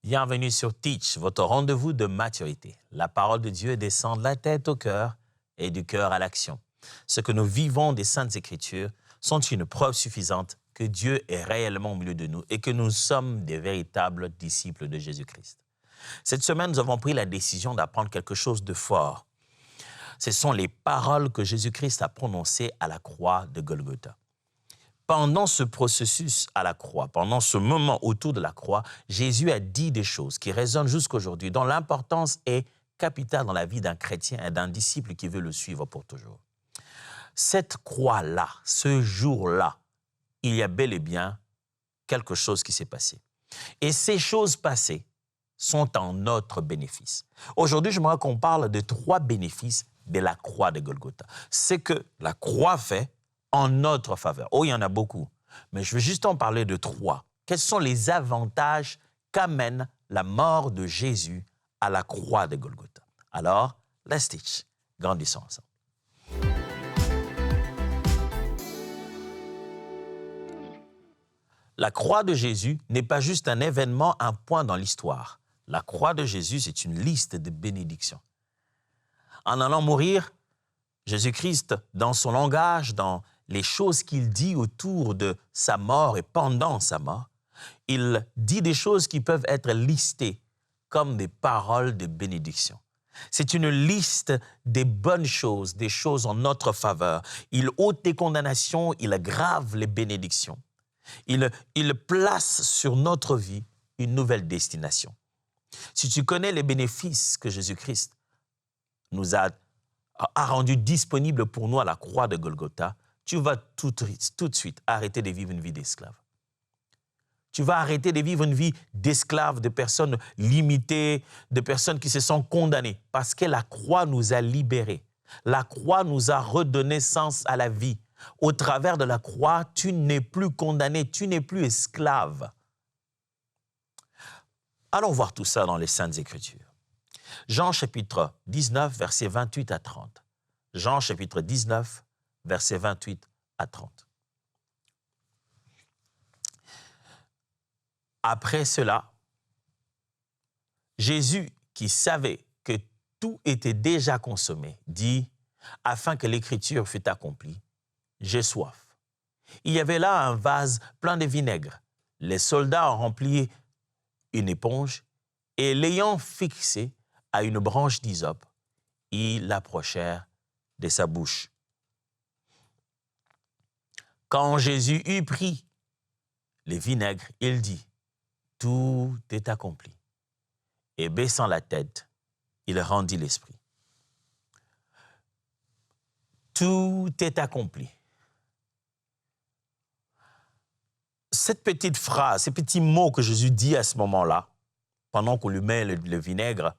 Bienvenue sur Teach, votre rendez-vous de maturité. La parole de Dieu descend de la tête au cœur et du cœur à l'action. Ce que nous vivons des Saintes Écritures sont une preuve suffisante que Dieu est réellement au milieu de nous et que nous sommes des véritables disciples de Jésus-Christ. Cette semaine, nous avons pris la décision d'apprendre quelque chose de fort. Ce sont les paroles que Jésus-Christ a prononcées à la croix de Golgotha. Pendant ce processus à la croix, pendant ce moment autour de la croix, Jésus a dit des choses qui résonnent jusqu'aujourd'hui, dont l'importance est capitale dans la vie d'un chrétien et d'un disciple qui veut le suivre pour toujours. Cette croix-là, ce jour-là, il y a bel et bien quelque chose qui s'est passé. Et ces choses passées sont en notre bénéfice. Aujourd'hui, j'aimerais qu'on parle de 3 bénéfices de la croix de Golgotha. C'est que la croix fait en notre faveur. Oh, il y en a beaucoup, mais je veux juste en parler de 3. Quels sont les avantages qu'amène la mort de Jésus à la croix de Golgotha? Alors, let's teach. Grandissons ensemble. La croix de Jésus n'est pas juste un événement, un point dans l'histoire. La croix de Jésus, c'est une liste de bénédictions. En allant mourir, Jésus-Christ, dans son langage, dans les choses qu'il dit autour de sa mort et pendant sa mort, il dit des choses qui peuvent être listées comme des paroles de bénédiction. C'est une liste des bonnes choses, des choses en notre faveur. Il ôte les condamnations, il aggrave les bénédictions. Il place sur notre vie une nouvelle destination. Si tu connais les bénéfices que Jésus-Christ nous a rendu disponibles pour nous à la croix de Golgotha, tu vas tout de suite arrêter de vivre une vie d'esclave. Tu vas arrêter de vivre une vie d'esclave, de personnes limitées, de personnes qui se sont condamnées, parce que la croix nous a libérés. La croix nous a redonné sens à la vie. Au travers de la croix, tu n'es plus condamné, tu n'es plus esclave. Allons voir tout ça dans les Saintes Écritures. Jean chapitre 19, versets 28 à 30. Jean chapitre 19, versets 28 à 30. Après cela, Jésus, qui savait que tout était déjà consommé, dit, afin que l'Écriture fût accomplie, « J'ai soif. » Il y avait là un vase plein de vinaigre. Les soldats ont rempli une éponge et l'ayant fixé à une branche d'hysope, ils l'approchèrent de sa bouche. Quand Jésus eut pris les vinaigres, il dit, « Tout est accompli. » Et baissant la tête, il rendit l'esprit. Tout est accompli. Cette petite phrase, ces petits mots que Jésus dit à ce moment-là, pendant qu'on lui met le vinaigre,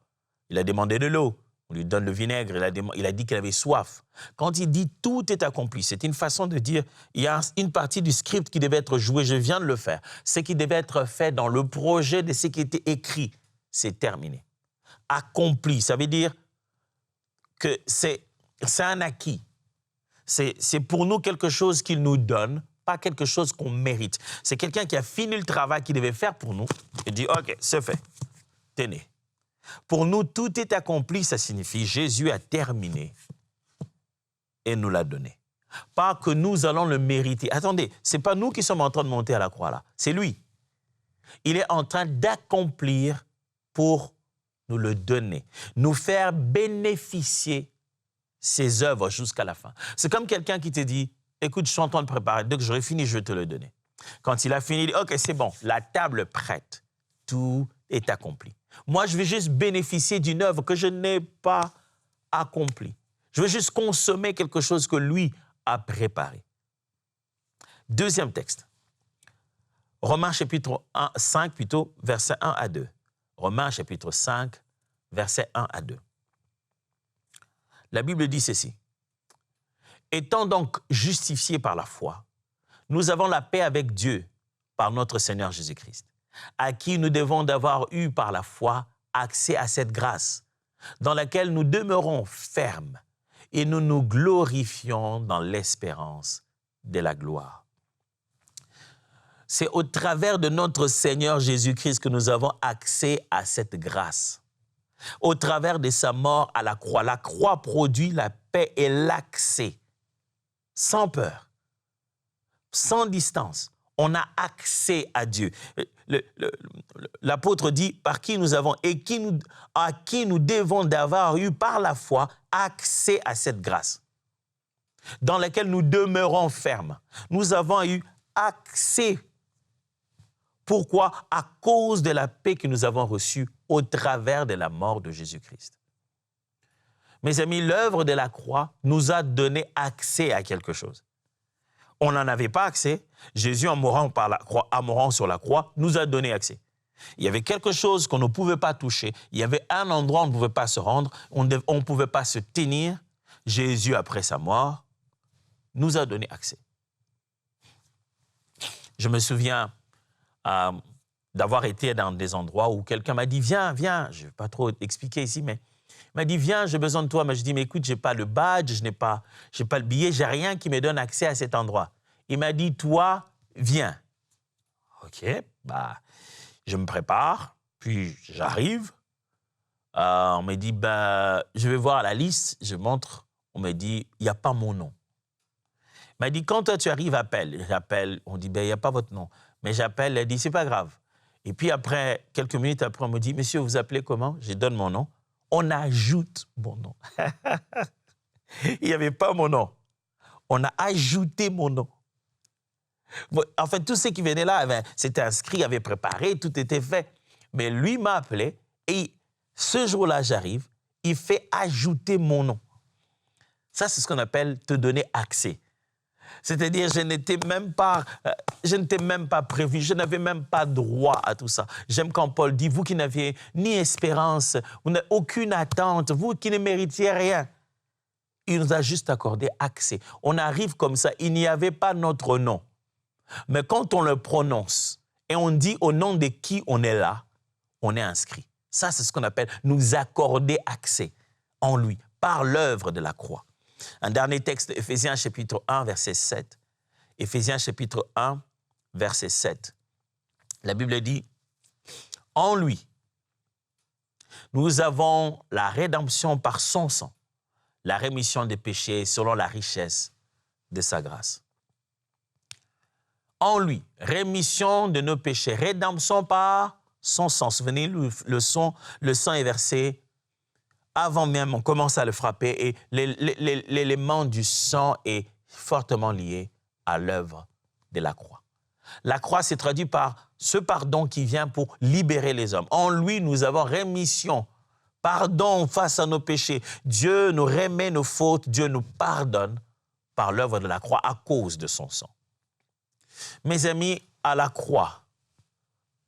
il a demandé de l'eau, on lui donne le vinaigre, il a dit qu'il avait soif. Quand il dit « tout est accompli », c'est une façon de dire il y a une partie du script qui devait être jouée, je viens de le faire. Ce qui devait être fait dans le projet de ce qui était écrit, c'est terminé. Accompli, ça veut dire que c'est un acquis. C'est pour nous quelque chose qu'il nous donne, pas quelque chose qu'on mérite. C'est quelqu'un qui a fini le travail qu'il devait faire pour nous et dit « Ok, c'est fait, tenez ». Pour nous, tout est accompli, ça signifie Jésus a terminé et nous l'a donné. Pas que nous allons le mériter. Attendez, ce n'est pas nous qui sommes en train de monter à la croix là, c'est lui. Il est en train d'accomplir pour nous le donner, nous faire bénéficier ses œuvres jusqu'à la fin. C'est comme quelqu'un qui te dit, écoute, je suis en train de préparer, dès que j'aurai fini, je vais te le donner. Quand il a fini, il dit, ok, c'est bon, la table est prête, tout est accompli. Moi, je vais juste bénéficier d'une œuvre que je n'ai pas accomplie. Je veux juste consommer quelque chose que lui a préparé. Deuxième texte. Romains chapitre 5, versets 1 à 2. Romains chapitre 5, versets 1 à 2. La Bible dit ceci. « Étant donc justifiés par la foi, nous avons la paix avec Dieu par notre Seigneur Jésus-Christ, à qui nous devons d'avoir eu par la foi accès à cette grâce, dans laquelle nous demeurons fermes et nous nous glorifions dans l'espérance de la gloire. » C'est au travers de notre Seigneur Jésus-Christ que nous avons accès à cette grâce. Au travers de sa mort à la croix. La croix produit la paix et l'accès. Sans peur, sans distance. On a accès à Dieu. L'apôtre dit, par qui nous avons et à qui nous devons d'avoir eu par la foi accès à cette grâce, dans laquelle nous demeurons fermes. Nous avons eu accès. Pourquoi? À cause de la paix que nous avons reçue au travers de la mort de Jésus-Christ. Mes amis, l'œuvre de la croix nous a donné accès à quelque chose. On n'en avait pas accès. Jésus, en mourant sur la croix, nous a donné accès. Il y avait quelque chose qu'on ne pouvait pas toucher. Il y avait un endroit où on ne pouvait pas se rendre. On ne pouvait pas se tenir. Jésus, après sa mort, nous a donné accès. Je me souviens d'avoir été dans des endroits où quelqu'un m'a dit « Viens, viens ». Je ne vais pas trop expliquer ici, mais il m'a dit « Viens, j'ai besoin de toi ». Mais je dis « Mais écoute, je n'ai pas le badge, je n'ai pas le billet, je n'ai rien qui me donne accès à cet endroit ». Il m'a dit « Toi, viens ». OK, je me prépare, puis j'arrive. On me dit je vais voir la liste, je montre. On me dit « Il n'y a pas mon nom ». Il m'a dit « Quand toi tu arrives, appelle ». J'appelle, on dit « Il n'y a pas votre nom ». Mais j'appelle, elle dit « C'est pas grave ». Et puis après, quelques minutes après, on me dit « Monsieur, vous appelez comment ?» Je donne mon nom. On ajoute mon nom. Il n'y avait pas mon nom. On a ajouté mon nom. En fait, tous ceux qui venaient là, s'étaient inscrits, avaient préparé, tout était fait. Mais lui m'a appelé et ce jour-là, j'arrive, il fait ajouter mon nom. Ça, c'est ce qu'on appelle te donner accès. C'est-à-dire, je n'étais même pas prévu, je n'avais même pas droit à tout ça. J'aime quand Paul dit, vous qui n'aviez ni espérance, vous n'avez aucune attente, vous qui ne méritiez rien. Il nous a juste accordé accès. On arrive comme ça, il n'y avait pas notre nom. Mais quand on le prononce et on dit au nom de qui on est là, on est inscrit. Ça, c'est ce qu'on appelle nous accorder accès en lui, par l'œuvre de la croix. Un dernier texte, Éphésiens chapitre 1, verset 7. Éphésiens chapitre 1, verset 7. La Bible dit, « En lui, nous avons la rédemption par son sang, la rémission des péchés selon la richesse de sa grâce. » En lui, rémission de nos péchés, rédemption par son sang. Souvenez-vous, le sang est versé avant même, on commence à le frapper et l'élément du sang est fortement lié à l'œuvre de la croix. La croix s'est traduite par ce pardon qui vient pour libérer les hommes. En lui, nous avons rémission, pardon face à nos péchés. Dieu nous remet nos fautes, Dieu nous pardonne par l'œuvre de la croix à cause de son sang. Mes amis, à la croix,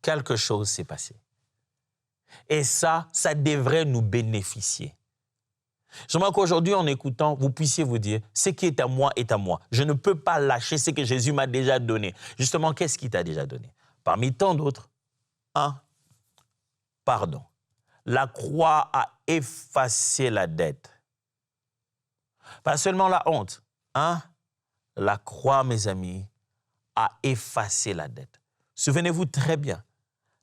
quelque chose s'est passé. Et ça devrait nous bénéficier. J'aimerais qu'aujourd'hui, en écoutant, vous puissiez vous dire, ce qui est à moi est à moi. Je ne peux pas lâcher ce que Jésus m'a déjà donné. Justement, qu'est-ce qu'il t'a déjà donné? Parmi tant d'autres, pardon. La croix a effacé la dette. Pas seulement la honte. La croix, mes amis, a effacé la dette. Souvenez-vous très bien,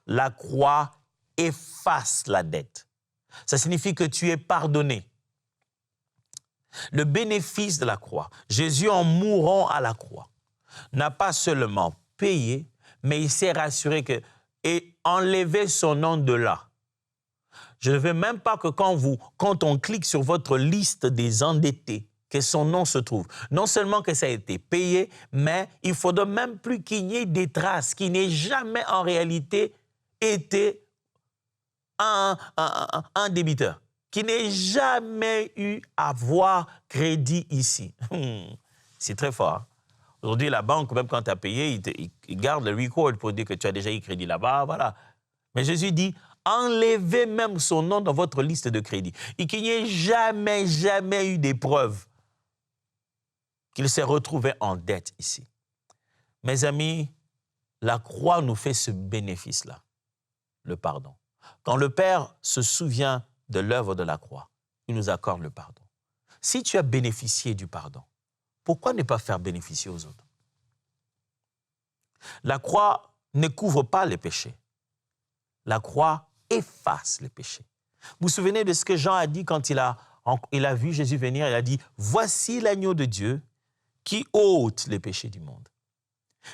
la croix efface la dette. Ça signifie que tu es pardonné. Le bénéfice de la croix, Jésus en mourant à la croix, n'a pas seulement payé, mais il s'est rassuré que et enlevé son nom de là. Je ne veux même pas que quand on clique sur votre liste des endettés, que son nom se trouve. Non seulement que ça a été payé, mais il ne faudra même plus qu'il y ait des traces, qu'il n'ait jamais en réalité été un débiteur, qui n'ait jamais eu à avoir crédit ici. C'est très fort. Aujourd'hui, la banque, même quand tu as payé, il garde le record pour dire que tu as déjà eu crédit là-bas, voilà. Mais Jésus dit, enlevez même son nom dans votre liste de crédit et qu'il n'y ait jamais eu d'épreuve qu'il s'est retrouvé en dette ici. Mes amis, la croix nous fait ce bénéfice-là, le pardon. Quand le Père se souvient de l'œuvre de la croix, il nous accorde le pardon. Si tu as bénéficié du pardon, pourquoi ne pas faire bénéficier aux autres? La croix ne couvre pas les péchés. La croix efface les péchés. Vous vous souvenez de ce que Jean a dit quand il a vu Jésus venir? Il a dit, « Voici l'agneau de Dieu qui ôte les péchés du monde. »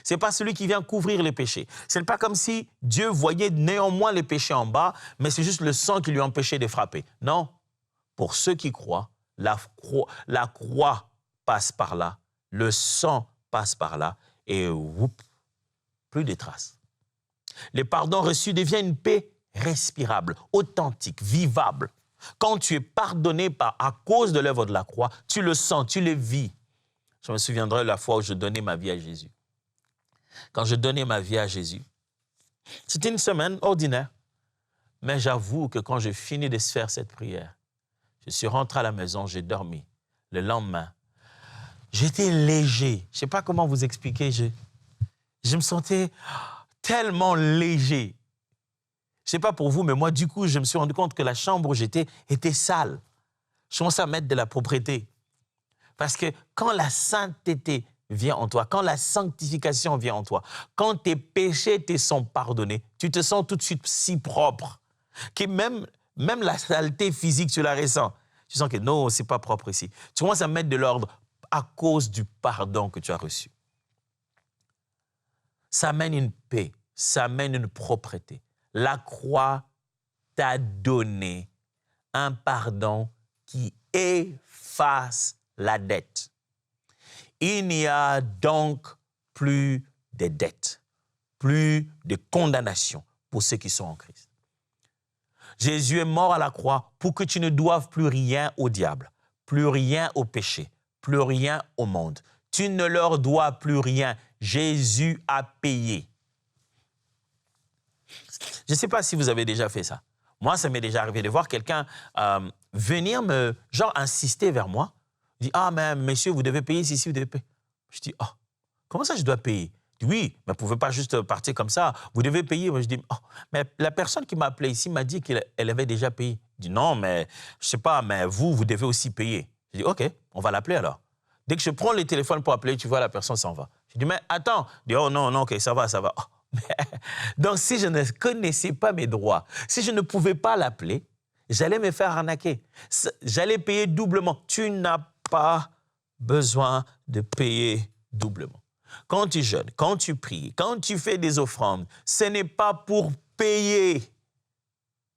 Ce n'est pas celui qui vient couvrir les péchés. Ce n'est pas comme si Dieu voyait néanmoins les péchés en bas, mais c'est juste le sang qui lui empêchait de frapper. Non. Pour ceux qui croient, la croix passe par là, le sang passe par là, et plus de traces. Le pardon reçu devient une paix respirable, authentique, vivable. Quand tu es pardonné à cause de l'œuvre de la croix, tu le sens, tu le vis. Je me souviendrai la fois où je donnais ma vie à Jésus. Quand je donnais ma vie à Jésus, c'était une semaine ordinaire. Mais j'avoue que quand j'ai fini de faire cette prière, je suis rentré à la maison, j'ai dormi. Le lendemain, j'étais léger. Je ne sais pas comment vous expliquer. Je me sentais tellement léger. Je ne sais pas pour vous, mais moi, du coup, je me suis rendu compte que la chambre où j'étais était sale. Je commençais à mettre de la propreté. Parce que quand la sainteté vient en toi, quand la sanctification vient en toi, quand tes péchés te sont pardonnés, tu te sens tout de suite si propre que même la saleté physique, tu la ressens. Tu sens que non, ce n'est pas propre ici. Tu commences à mettre de l'ordre à cause du pardon que tu as reçu. Ça amène une paix, ça amène une propreté. La croix t'a donné un pardon qui efface la dette. Il n'y a donc plus de dettes, plus de condamnation pour ceux qui sont en Christ. Jésus est mort à la croix pour que tu ne doives plus rien au diable, plus rien au péché, plus rien au monde. Tu ne leur dois plus rien. Jésus a payé. Je ne sais pas si vous avez déjà fait ça. Moi, ça m'est déjà arrivé de voir quelqu'un venir insister vers moi. Il dit, ah, mais monsieur, vous devez payer ici, vous devez payer. Je dis, oh, comment ça je dois payer? Il dit, oui, mais vous ne pouvez pas juste partir comme ça. Vous devez payer. Moi, je dis, oh, mais la personne qui m'a appelé ici m'a dit qu'elle avait déjà payé. Il dit, non, mais je ne sais pas, mais vous devez aussi payer. Je dis, OK, on va l'appeler alors. Dès que je prends le téléphone pour appeler, tu vois, la personne s'en va. Je dis, mais attends. Il dit, oh non, OK, ça va. Oh. Donc, si je ne connaissais pas mes droits, si je ne pouvais pas l'appeler, j'allais me faire arnaquer. J'allais payer doublement. Tu n'as pas besoin de payer doublement. Quand tu jeûnes, quand tu pries, quand tu fais des offrandes, ce n'est pas pour payer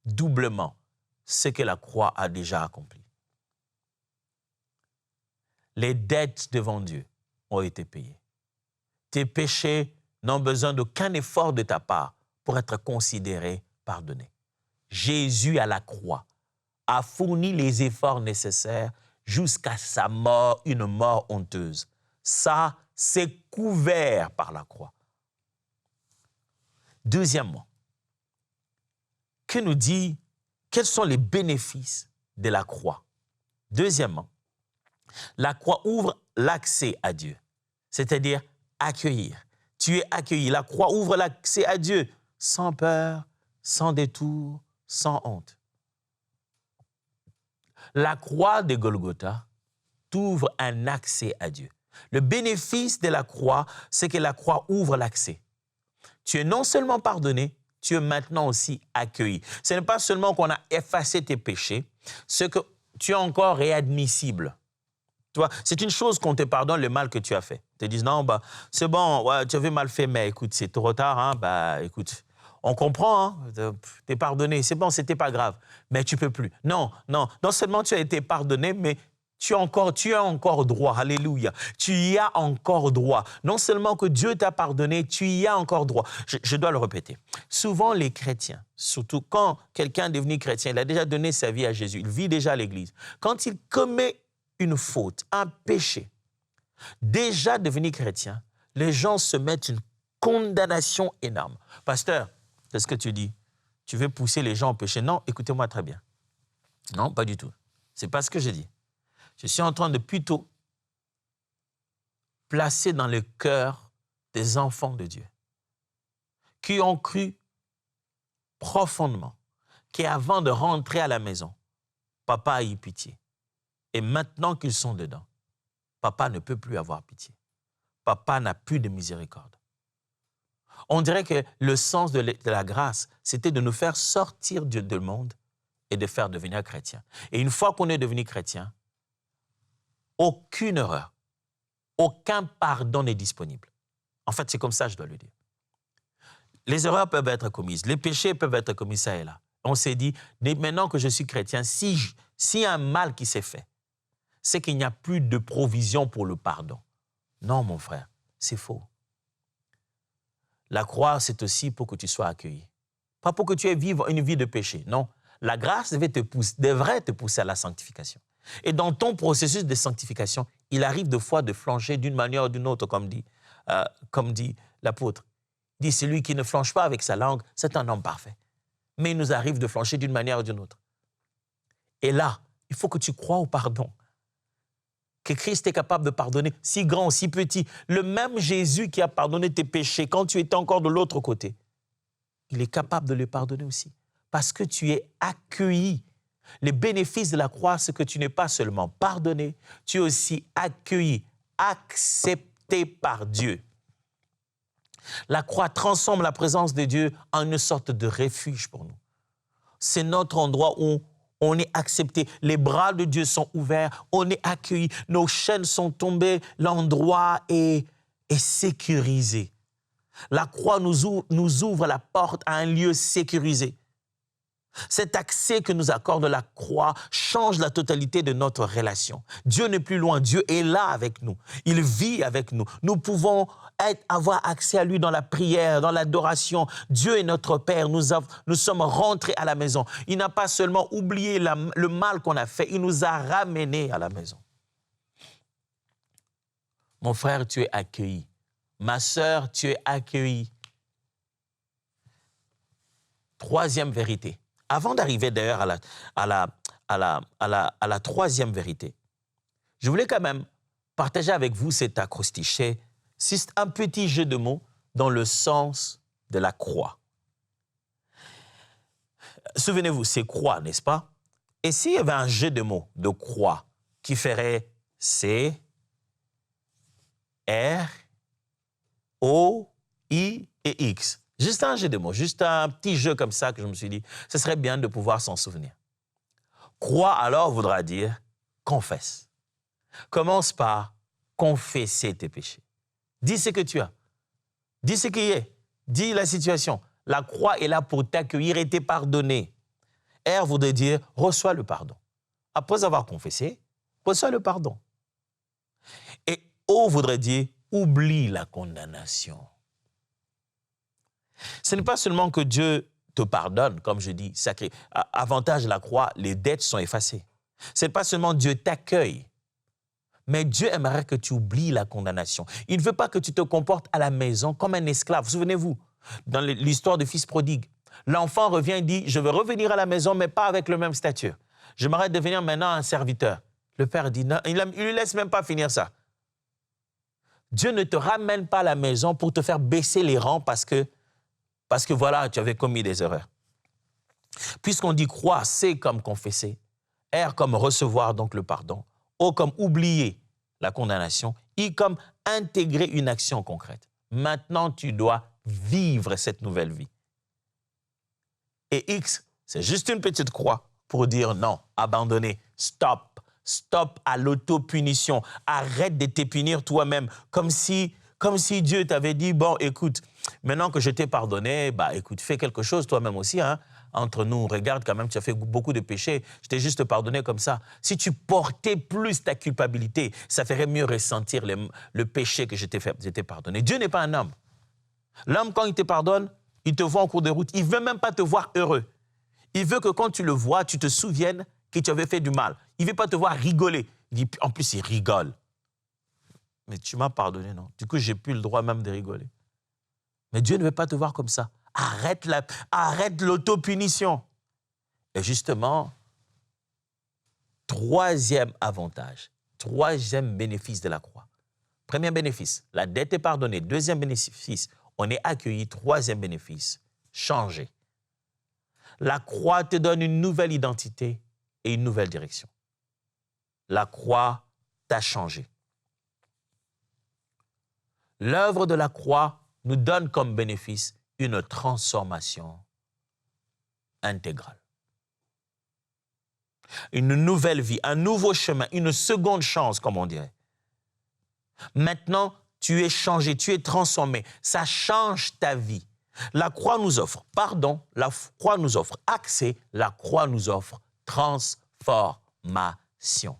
doublement ce que la croix a déjà accompli. Les dettes devant Dieu ont été payées. Tes péchés n'ont besoin d'aucun effort de ta part pour être considérés pardonnés. Jésus à la croix a fourni les efforts nécessaires jusqu'à sa mort, une mort honteuse. Ça, c'est couvert par la croix. Deuxièmement, quels sont les bénéfices de la croix? Deuxièmement, la croix ouvre l'accès à Dieu, c'est-à-dire accueillir. Tu es accueilli. La croix ouvre l'accès à Dieu sans peur, sans détour, sans honte. La croix de Golgotha t'ouvre un accès à Dieu. Le bénéfice de la croix, c'est que la croix ouvre l'accès. Tu es non seulement pardonné, tu es maintenant aussi accueilli. Ce n'est pas seulement qu'on a effacé tes péchés, c'est que tu es encore réadmissible. Tu vois, c'est une chose qu'on te pardonne le mal que tu as fait. Ils te disent, non, c'est bon, ouais, tu avais mal fait, mais écoute, c'est trop tard, hein, écoute, on comprend, hein, t'es pardonné, c'est bon, c'était pas grave, mais tu peux plus. Non seulement tu as été pardonné, mais tu as encore droit, alléluia, tu y as encore droit. Non seulement que Dieu t'a pardonné, tu y as encore droit. Je dois le répéter. Souvent, les chrétiens, surtout quand quelqu'un est devenu chrétien, il a déjà donné sa vie à Jésus, il vit déjà à l'église. Quand il commet une faute, un péché, déjà devenu chrétien, les gens se mettent une condamnation énorme. Pasteur, c'est ce que tu dis. Tu veux pousser les gens au péché? Non, écoutez-moi très bien. Non, pas du tout. C'est pas ce que j'ai dit. Je suis en train de plutôt placer dans le cœur des enfants de Dieu qui ont cru profondément qu'avant de rentrer à la maison, papa a eu pitié. Et maintenant qu'ils sont dedans, papa ne peut plus avoir pitié. Papa n'a plus de miséricorde. On dirait que le sens de la grâce, c'était de nous faire sortir du monde et de faire devenir chrétien. Et une fois qu'on est devenu chrétien, aucune erreur, aucun pardon n'est disponible. En fait, c'est comme ça que je dois le dire. Les erreurs peuvent être commises, les péchés peuvent être commis ça et là. On s'est dit, maintenant que je suis chrétien, s'il y a un mal qui s'est fait, c'est qu'il n'y a plus de provision pour le pardon. Non, mon frère, c'est faux. La croix, c'est aussi pour que tu sois accueilli. Pas pour que tu aies vivre une vie de péché, non. La grâce devrait te pousser à la sanctification. Et dans ton processus de sanctification, il arrive de fois de flancher d'une manière ou d'une autre, comme dit l'apôtre. Il dit, celui qui ne flanche pas avec sa langue, c'est un homme parfait. Mais il nous arrive de flancher d'une manière ou d'une autre. Et là, il faut que tu crois au pardon. Que Christ est capable de pardonner, si grand, si petit. Le même Jésus qui a pardonné tes péchés quand tu étais encore de l'autre côté, il est capable de les pardonner aussi. Parce que tu es accueilli. Les bénéfices de la croix, c'est que tu n'es pas seulement pardonné, tu es aussi accueilli, accepté par Dieu. La croix transforme la présence de Dieu en une sorte de refuge pour nous. C'est notre endroit où on est accepté. Les bras de Dieu sont ouverts, on est accueilli, nos chaînes sont tombées, l'endroit est sécurisé. La croix nous ouvre la porte à un lieu sécurisé. Cet accès que nous accorde la croix change la totalité de notre relation. Dieu n'est plus loin, Dieu est là avec nous. Il vit avec nous. Nous pouvons avoir accès à lui dans la prière, dans l'adoration. Dieu est notre Père. Nous sommes rentrés à la maison. Il n'a pas seulement oublié le mal qu'on a fait, il nous a ramenés à la maison. Mon frère, tu es accueilli. Ma sœur, tu es accueillie. Troisième vérité. Avant d'arriver d'ailleurs à la troisième vérité, je voulais quand même partager avec vous cet acrostiche. C'est un petit jeu de mots dans le sens de la croix. Souvenez-vous, c'est croix, n'est-ce pas? Et s'il y avait un jeu de mots de croix qui ferait C, R, O, I et X. Juste un jeu de mots, juste un petit jeu comme ça que je me suis dit, ce serait bien de pouvoir s'en souvenir. Croix alors voudra dire confesse. Commence par confesser tes péchés. Dis ce que tu as. Dis ce qui est. Dis la situation. La croix est là pour t'accueillir et te pardonner. R voudrait dire reçois le pardon. Après avoir confessé, reçois le pardon. Et O voudrait dire oublie la condamnation. Ce n'est pas seulement que Dieu te pardonne, comme je dis, sacré. Avantage de la croix, les dettes sont effacées. Ce n'est pas seulement Dieu t'accueille, mais Dieu aimerait que tu oublies la condamnation. Il ne veut pas que tu te comportes à la maison comme un esclave. Souvenez-vous, dans l'histoire du fils prodigue, l'enfant revient et dit, je veux revenir à la maison, mais pas avec le même statut. J'aimerais devenir maintenant un serviteur. Le père dit, non, il ne lui laisse même pas finir ça. Dieu ne te ramène pas à la maison pour te faire baisser les rangs parce que voilà, tu avais commis des erreurs. Puisqu'on dit croire, C comme confesser, R comme recevoir donc le pardon, O comme oublier la condamnation, I comme intégrer une action concrète. Maintenant, tu dois vivre cette nouvelle vie. Et X, c'est juste une petite croix pour dire non, abandonner, stop. Stop à l'autopunition. Arrête de te punir toi-même. Comme si Dieu t'avait dit, bon, écoute, maintenant que je t'ai pardonné, écoute, fais quelque chose toi-même aussi, hein, entre nous. Regarde quand même, tu as fait beaucoup de péchés. Je t'ai juste pardonné comme ça. Si tu portais plus ta culpabilité, ça ferait mieux ressentir le péché que je t'ai pardonné. Dieu n'est pas un homme. L'homme, quand il te pardonne, il te voit en cours de route. Il ne veut même pas te voir heureux. Il veut que quand tu le vois, tu te souviennes que tu avais fait du mal. Il ne veut pas te voir rigoler. En plus, il rigole. Mais tu m'as pardonné, non? Du coup, je n'ai plus le droit même de rigoler. Mais Dieu ne veut pas te voir comme ça. Arrête l'autopunition. Et justement, troisième avantage, troisième bénéfice de la croix. Premier bénéfice, la dette est pardonnée. Deuxième bénéfice, on est accueilli. Troisième bénéfice, changer. La croix te donne une nouvelle identité et une nouvelle direction. La croix t'a changé. L'œuvre de la croix nous donne comme bénéfice une transformation intégrale. Une nouvelle vie, un nouveau chemin, une seconde chance, comme on dirait. Maintenant, tu es changé, tu es transformé. Ça change ta vie. La croix nous offre pardon, la croix nous offre accès, la croix nous offre transformation.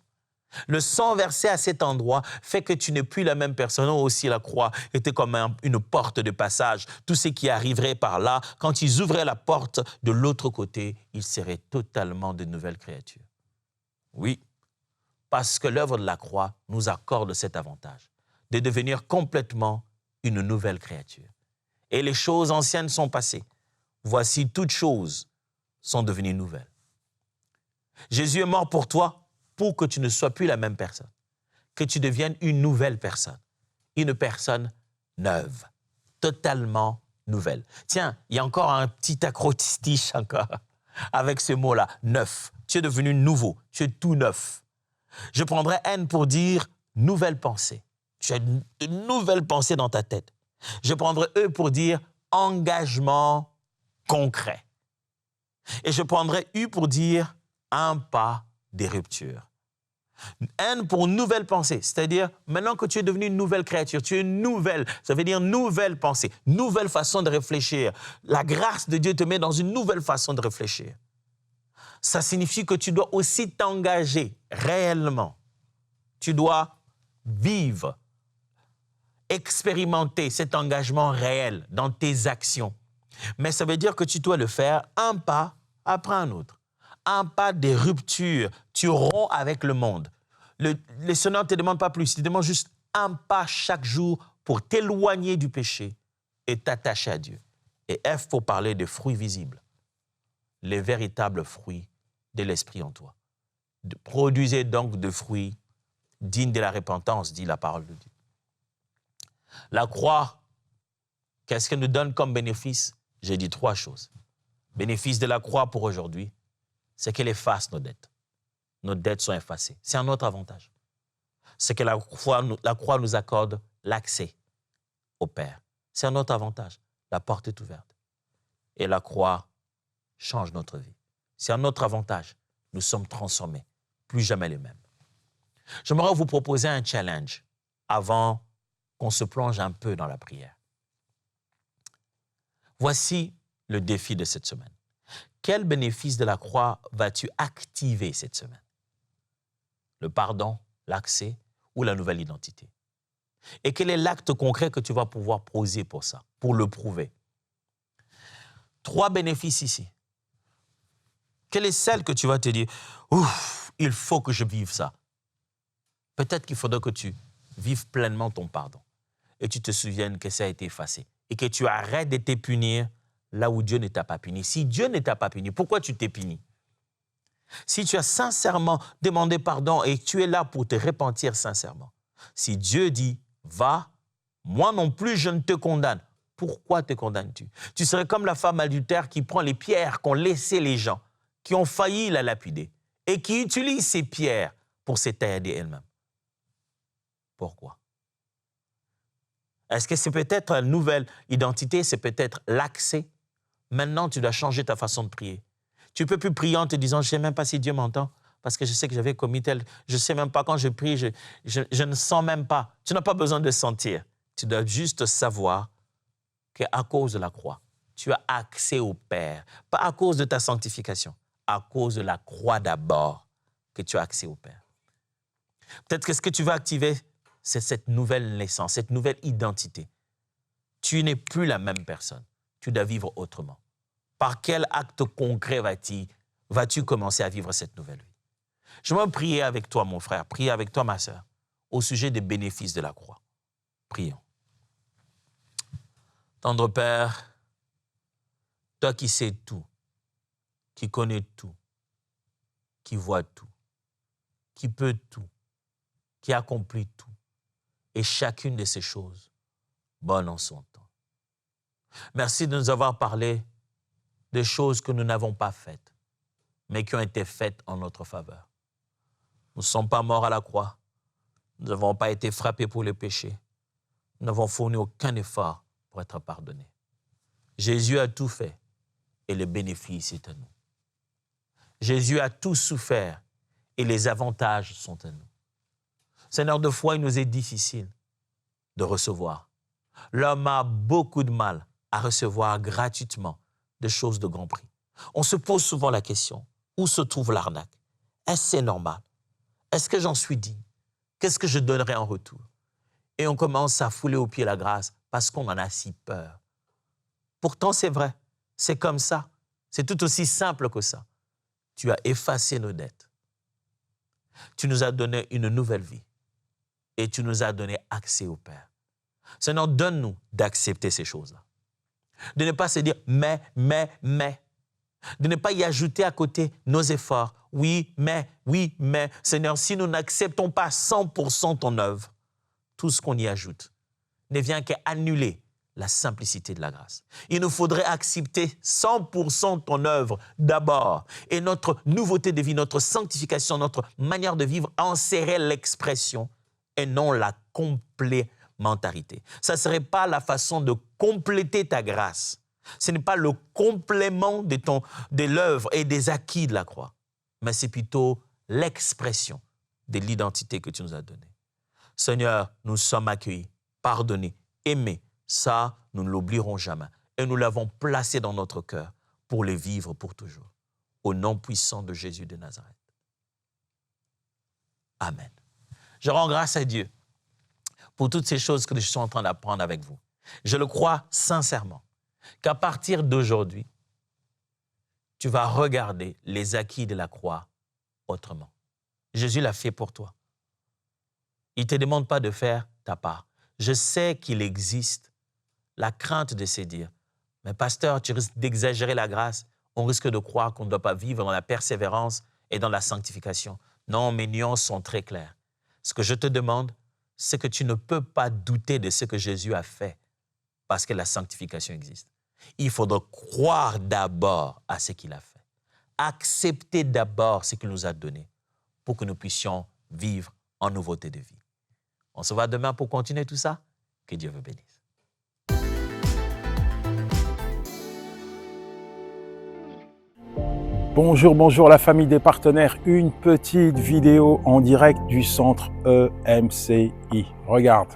Le sang versé à cet endroit fait que tu n'es plus la même personne. Aussi, la croix était comme une porte de passage. Tout ce qui arriverait par là, quand ils ouvraient la porte de l'autre côté, ils seraient totalement de nouvelles créatures. Oui, parce que l'œuvre de la croix nous accorde cet avantage de devenir complètement une nouvelle créature. Et les choses anciennes sont passées. Voici, toutes choses sont devenues nouvelles. Jésus est mort pour toi, pour que tu ne sois plus la même personne, que tu deviennes une nouvelle personne, une personne neuve, totalement nouvelle. Tiens, il y a encore un petit acrostiche encore avec ce mot-là, neuf. Tu es devenu nouveau, tu es tout neuf. Je prendrais N pour dire nouvelle pensée. Tu as une nouvelle pensée dans ta tête. Je prendrais E pour dire engagement concret. Et je prendrais U pour dire un pas des ruptures. N pour nouvelle pensée, c'est-à-dire maintenant que tu es devenu une nouvelle créature, tu es nouvelle, ça veut dire nouvelle pensée, nouvelle façon de réfléchir. La grâce de Dieu te met dans une nouvelle façon de réfléchir. Ça signifie que tu dois aussi t'engager réellement. Tu dois vivre, expérimenter cet engagement réel dans tes actions. Mais ça veut dire que tu dois le faire un pas après un autre. Un pas des ruptures. Tu romps avec le monde. Le Seigneur ne te demande pas plus. Il te demande juste un pas chaque jour pour t'éloigner du péché et t'attacher à Dieu. Et F pour parler des fruits visibles. Les véritables fruits de l'Esprit en toi. Produisez donc des fruits dignes de la repentance, dit la parole de Dieu. La croix, qu'est-ce qu'elle nous donne comme bénéfice? J'ai dit 3 choses. Bénéfice de la croix pour aujourd'hui, c'est qu'elle efface nos dettes. Nos dettes sont effacées. C'est un autre avantage. C'est que la croix nous accorde l'accès au Père. C'est un autre avantage. La porte est ouverte. Et la croix change notre vie. C'est un autre avantage. Nous sommes transformés. Plus jamais les mêmes. J'aimerais vous proposer un challenge avant qu'on se plonge un peu dans la prière. Voici le défi de cette semaine. Quel bénéfice de la croix vas-tu activer cette semaine? Le pardon, l'accès ou la nouvelle identité? Et quel est l'acte concret que tu vas pouvoir poser pour ça, pour le prouver? 3 bénéfices ici. Quelle est celle que tu vas te dire, ouf, il faut que je vive ça? Peut-être qu'il faudra que tu vives pleinement ton pardon et tu te souviennes que ça a été effacé et que tu arrêtes de te punir là où Dieu ne t'a pas puni. Si Dieu ne t'a pas puni, pourquoi tu t'es puni? Si tu as sincèrement demandé pardon et tu es là pour te repentir sincèrement, si Dieu dit, va, moi non plus je ne te condamne, pourquoi te condamnes-tu? Tu serais comme la femme adultère qui prend les pierres qu'ont laissées les gens, qui ont failli la lapider et qui utilise ces pierres pour s'éteindre elle-même. Pourquoi? Est-ce que c'est peut-être une nouvelle identité, c'est peut-être l'accès? Maintenant, tu dois changer ta façon de prier. Tu ne peux plus prier en te disant, je ne sais même pas si Dieu m'entend, parce que je sais que j'avais commis tel... Je ne sais même pas quand je prie, je ne sens même pas. Tu n'as pas besoin de sentir. Tu dois juste savoir qu'à cause de la croix, tu as accès au Père. Pas à cause de ta sanctification, à cause de la croix d'abord que tu as accès au Père. Peut-être que ce que tu vas activer, c'est cette nouvelle naissance, cette nouvelle identité. Tu n'es plus la même personne. Tu dois vivre autrement. Par quel acte concret vas-tu commencer à vivre cette nouvelle vie? Je vais prier avec toi, mon frère, prier avec toi, ma sœur, au sujet des bénéfices de la croix. Prions. Tendre Père, toi qui sais tout, qui connais tout, qui vois tout, qui peut tout, qui accomplit tout, et chacune de ces choses, bonne en son temps. Merci de nous avoir parlé de choses que nous n'avons pas faites, mais qui ont été faites en notre faveur. Nous ne sommes pas morts à la croix. Nous n'avons pas été frappés pour le péché. Nous n'avons fourni aucun effort pour pour être pardonné. Jésus a tout fait et le bénéfice est à nous. Jésus a tout souffert et les avantages sont à nous. Seigneur, de fois, il nous est difficile de recevoir. L'homme a beaucoup de mal à recevoir gratuitement des choses de grand prix. On se pose souvent la question, où se trouve l'arnaque? Est-ce que c'est normal? Est-ce que j'en suis digne? Qu'est-ce que je donnerai en retour? Et on commence à fouler aux pieds la grâce parce qu'on en a si peur. Pourtant, c'est vrai, c'est comme ça. C'est tout aussi simple que ça. Tu as effacé nos dettes. Tu nous as donné une nouvelle vie et tu nous as donné accès au Père. Seigneur, donne-nous d'accepter ces choses-là. De ne pas se dire « mais ». De ne pas y ajouter à côté nos efforts. Oui, mais. Seigneur, si nous n'acceptons pas 100% ton œuvre, tout ce qu'on y ajoute ne vient qu'annuler la simplicité de la grâce. Il nous faudrait accepter 100% ton œuvre d'abord. Et notre nouveauté de vie, notre sanctification, notre manière de vivre en serait l'expression et non la complémentarité. Ça ne serait pas la façon de compléter ta grâce. Ce n'est pas le complément de l'œuvre et des acquis de la croix, mais c'est plutôt l'expression de l'identité que tu nous as donnée. Seigneur, nous sommes accueillis, pardonnés, aimés. Ça, nous ne l'oublierons jamais. Et nous l'avons placé dans notre cœur pour le vivre pour toujours. Au nom puissant de Jésus de Nazareth. Amen. Je rends grâce à Dieu pour toutes ces choses que je suis en train d'apprendre avec vous. Je le crois sincèrement qu'à partir d'aujourd'hui, tu vas regarder les acquis de la croix autrement. Jésus l'a fait pour toi. Il ne te demande pas de faire ta part. Je sais qu'il existe la crainte de se dire « Mais pasteur, tu risques d'exagérer la grâce. On risque de croire qu'on ne doit pas vivre dans la persévérance et dans la sanctification. » Non, mes nuances sont très claires. Ce que je te demande, c'est que tu ne peux pas douter de ce que Jésus a fait parce que la sanctification existe. Il faudra croire d'abord à ce qu'il a fait. Accepter d'abord ce qu'il nous a donné pour que nous puissions vivre en nouveauté de vie. On se voit demain pour continuer tout ça. Que Dieu vous bénisse. Bonjour la famille des partenaires. Une petite vidéo en direct du centre EMCI. Regarde.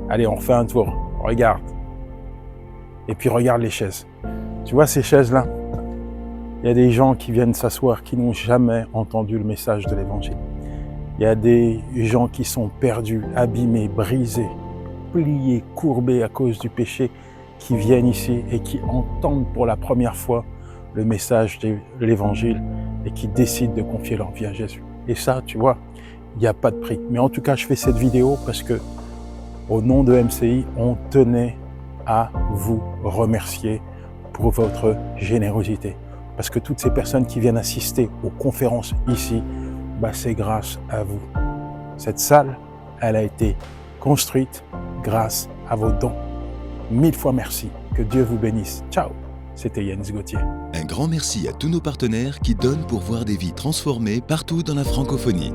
Allez, on refait un tour. Regarde. Et puis regarde les chaises. Tu vois ces chaises-là? Il y a des gens qui viennent s'asseoir qui n'ont jamais entendu le message de l'Évangile. Il y a des gens qui sont perdus, abîmés, brisés, pliés, courbés à cause du péché, qui viennent ici et qui entendent pour la première fois le message de l'Évangile et qui décident de confier leur vie à Jésus. Et ça, tu vois, il n'y a pas de prix. Mais en tout cas, je fais cette vidéo parce que, au nom de MCI, on tenait à vous remercier pour votre générosité. Parce que toutes ces personnes qui viennent assister aux conférences ici, c'est grâce à vous. Cette salle, elle a été construite grâce à vos dons. 1000 fois merci. Que Dieu vous bénisse. Ciao. C'était Jens Gauthier. Un grand merci à tous nos partenaires qui donnent pour voir des vies transformées partout dans la francophonie.